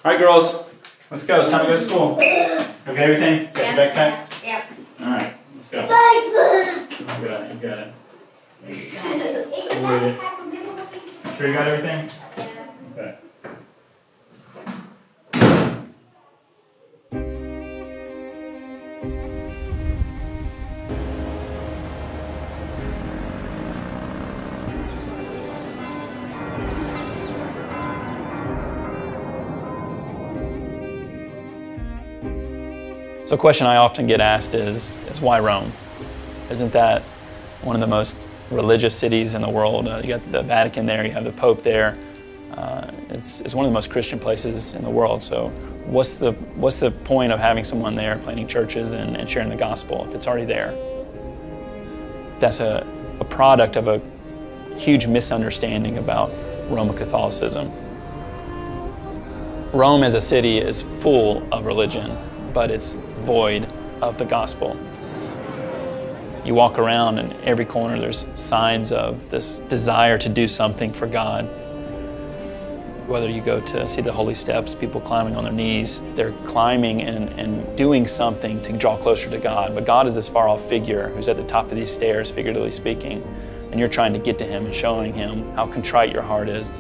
All right, girls, let's go. It's time to go to school. Okay, everything? Got your backpacks? Yep. All right, let's go. You got it. You got it. Sure you got everything? Okay. So a question I often get asked is why Rome? Isn't that one of the most religious cities in the world? You got the Vatican there, you have the Pope there. It's one of the most Christian places in the world. So what's the point of having someone there planting churches and sharing the gospel if it's already there? That's a product of a huge misunderstanding about Roman Catholicism. Rome as a city is full of religion, but it's void of the gospel. You walk around and every corner there's signs of this desire to do something for God. Whether you go to see the holy steps, people climbing on their knees, they're climbing and doing something to draw closer to God. But God is this far off figure who's at the top of these stairs, figuratively speaking, and you're trying to get to Him and showing Him how contrite your heart is.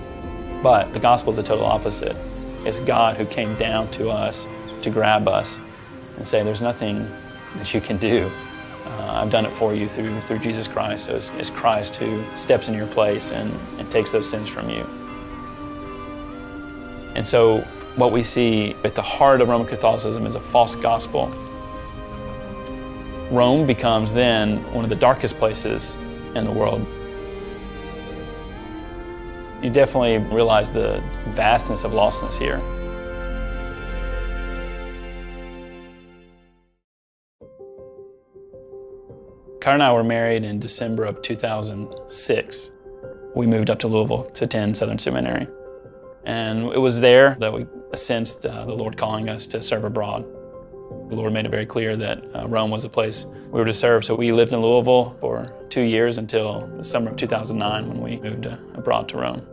But the gospel is the total opposite. It's God who came down to us to grab us and say, there's nothing that you can do. I've done it for you through Jesus Christ. So it's Christ who steps in your place and takes those sins from you. And so what we see at the heart of Roman Catholicism is a false gospel. Rome becomes then one of the darkest places in the world. You definitely realize the vastness of lostness here. Kara and I were married in December of 2006. We moved up to Louisville to attend Southern Seminary. And it was there that we sensed the Lord calling us to serve abroad. The Lord made it very clear that Rome was the place we were to serve. So we lived in Louisville for 2 years until the summer of 2009 when we moved abroad to Rome.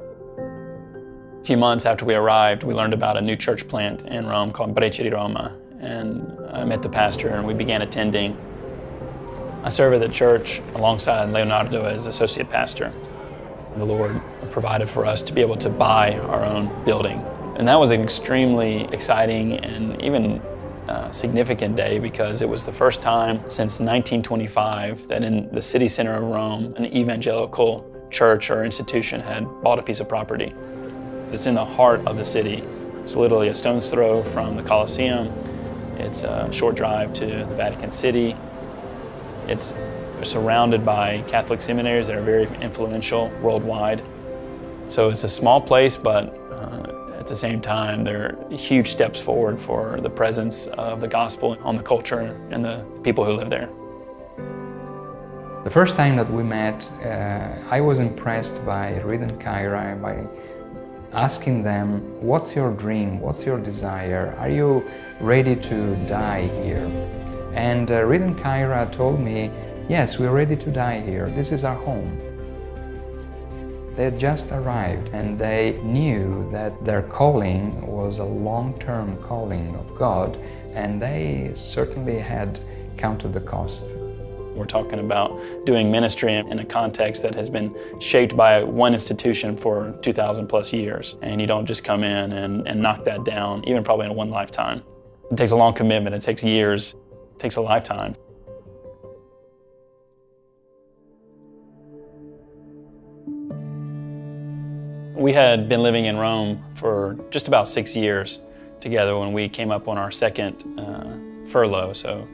A few months after we arrived, we learned about a new church plant in Rome called Papež di Roma. And I met the pastor and we began attending. I serve at the church alongside Leonardo as associate pastor. The Lord provided for us to be able to buy our own building. And that was an extremely exciting and even significant day because it was the first time since 1925 that in the city center of Rome, an evangelical church or institution had bought a piece of property. It's in the heart of the city. It's literally a stone's throw from the Colosseum. It's a short drive to the Vatican City. It's surrounded by Catholic seminaries that are very influential worldwide. So it's a small place, but at the same time, there are huge steps forward for the presence of the gospel on the culture and the people who live there. The first time that we met, I was impressed by Reed and Kyra, by asking them, what's your dream? What's your desire? Are you ready to die here? And Reed and Kyra told me, yes, we're ready to die here. This is our home. They had just arrived and they knew that their calling was a long-term calling of God, and they certainly had counted the cost. We're talking about doing ministry in a context that has been shaped by one institution for 2,000 plus years. And you don't just come in and knock that down, even probably in one lifetime. It takes a long commitment, it takes years, it takes a lifetime. We had been living in Rome for just about 6 years together when we came up on our second furlough. So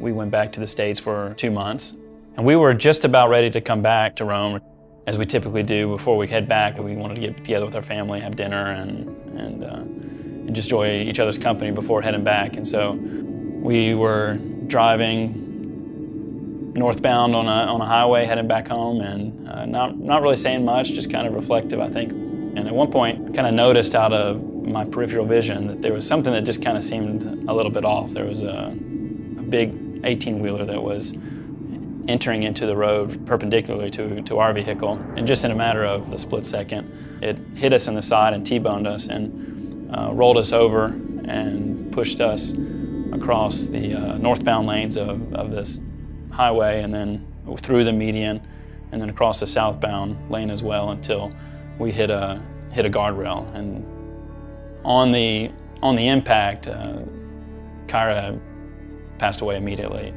we went back to the States for 2 months. And we were just about ready to come back to Rome. As we typically do before we head back, we wanted to get together with our family, have dinner, and just enjoy each other's company before heading back. And so we were driving northbound on a highway heading back home, and not really saying much, just kind of reflective, I think. And at one point, I kind of noticed out of my peripheral vision that there was something that just kind of seemed a little bit off. There was a big 18-wheeler that was entering into the road perpendicularly to our vehicle. And just in a matter of a split second, it hit us in the side and T-boned us. And rolled us over and pushed us across the northbound lanes of this highway, and then through the median, and then across the southbound lane as well until we hit a guardrail. And on the impact, Kyra passed away immediately.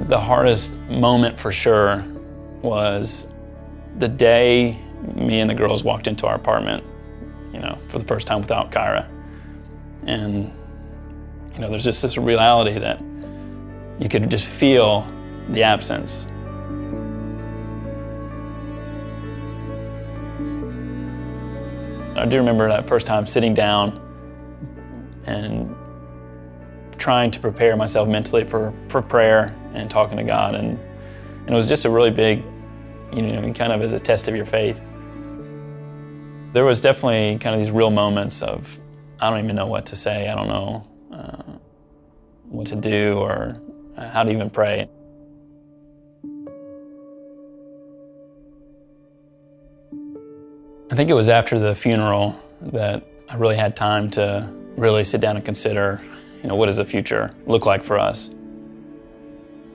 The hardest moment for sure was the day me and the girls walked into our apartment, for the first time without Kyra. And, there's just this reality that you could just feel the absence. I do remember that first time sitting down and trying to prepare myself mentally for prayer and talking to God. And it was just a really big, kind of as a test of your faith. There was definitely kind of these real moments of, I don't even know what to say. I don't know what to do or how to even pray. I think it was after the funeral that I really had time to really sit down and consider, what does the future look like for us?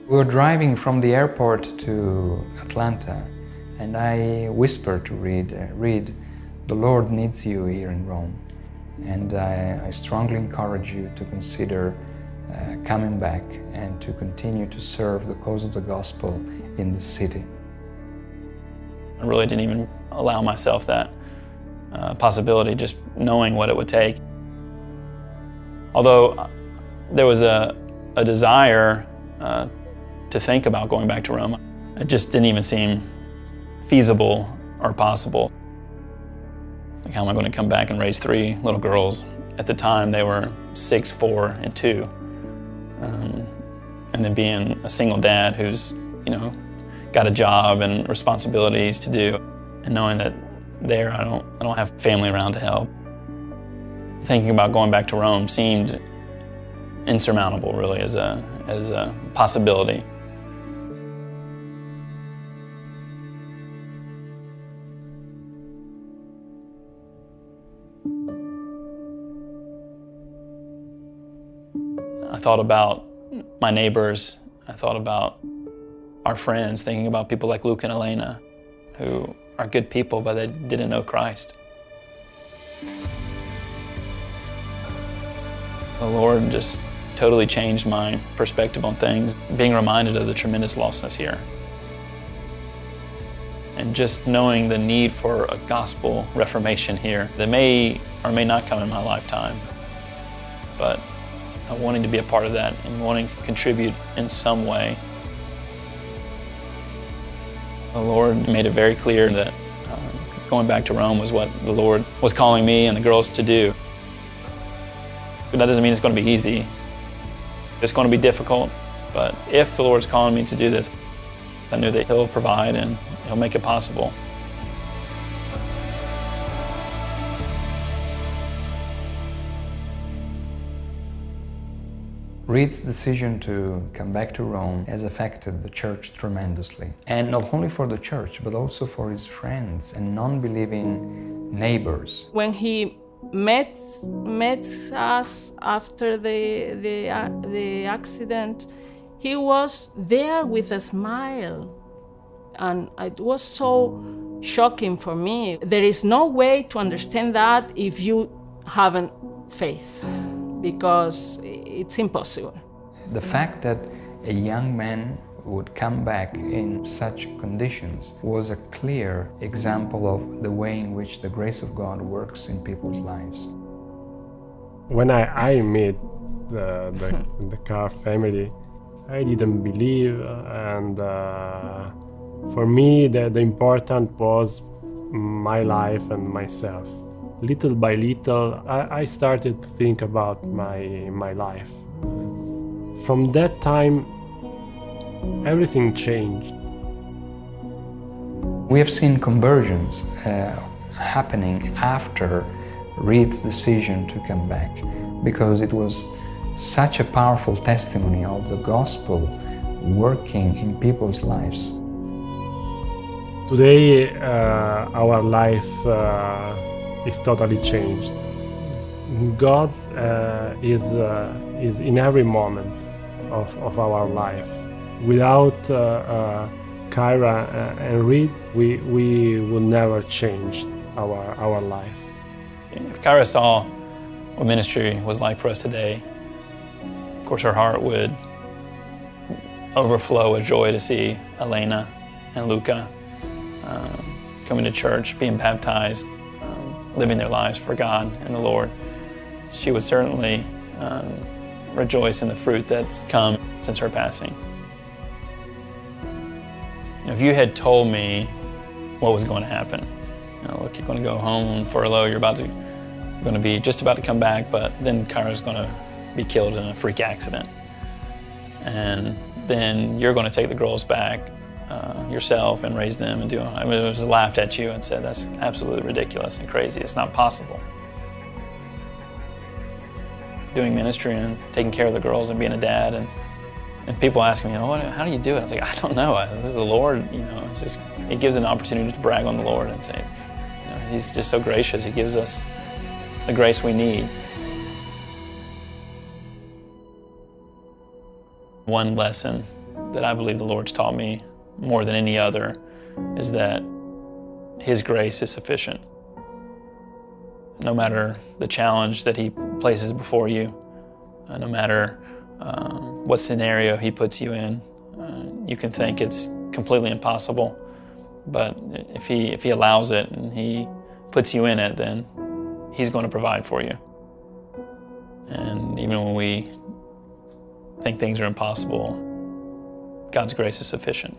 We were driving from the airport to Atlanta, and I whispered to Reed, the Lord needs you here in Rome. And I strongly encourage you to consider coming back and to continue to serve the cause of the gospel in the city. I really didn't even allow myself that possibility, just knowing what it would take. Although there was a desire to think about going back to Rome, it just didn't even seem feasible or possible. Like, how am I going to come back and raise 3 little girls? At the time, they were 6, 4, and 2. And then being a single dad who's, got a job and responsibilities to do, and knowing that I don't have family around to help. Thinking about going back to Rome seemed insurmountable, really, as a possibility. I thought about my neighbors. I thought about our friends, thinking about people like Luke and Elena, who are good people, but they didn't know Christ. The Lord just totally changed my perspective on things, being reminded of the tremendous lostness here. And just knowing the need for a gospel reformation here that may or may not come in my lifetime, but wanting to be a part of that and wanting to contribute in some way. The Lord made it very clear that going back to Rome was what the Lord was calling me and the girls to do. But that doesn't mean it's going to be easy. It's going to be difficult, but if the Lord's calling me to do this, I know that He'll provide and He'll make it possible. Reed's decision to come back to Rome has affected the church tremendously. And not only for the church, but also for his friends and non-believing neighbors. When he met us after the accident, he was there with a smile. And it was so shocking for me. There is no way to understand that if you haven't faith, because it's impossible. The fact that a young man would come back in such conditions was a clear example of the way in which the grace of God works in people's lives. When I met the Carr family, I didn't believe, and for me the important was my life and myself. Little by little, I started to think about my life. From that time, everything changed. We have seen conversions happening after Reed's decision to come back, because it was such a powerful testimony of the gospel working in people's lives. Today, our life is totally changed. God is in every moment of our life. Without Kyra and Reed, we would never change our life. If Kyra saw what ministry was like for us today, of course her heart would overflow with joy to see Elena and Luca coming to church, being baptized, living their lives for God and the Lord. She would certainly rejoice in the fruit that's come since her passing. If you had told me what was going to happen, look, you're going to go home on furlough, you're going to be just about to come back, but then Kyra's going to be killed in a freak accident. And then you're going to take the girls back yourself and raise them and do it. I mean, it was laughed at you and said, that's absolutely ridiculous and crazy. It's not possible. Doing ministry and taking care of the girls and being a dad, and people ask me, how do you do it? I was like, I don't know. This is the Lord. It's just, He gives an opportunity to brag on the Lord and say, He's just so gracious. He gives us the grace we need. One lesson that I believe the Lord's taught me more than any other is that His grace is sufficient. No matter the challenge that He places before you, no matter what scenario He puts you in, you can think it's completely impossible, but if He allows it and He puts you in it, then He's going to provide for you. And even when we think things are impossible, God's grace is sufficient.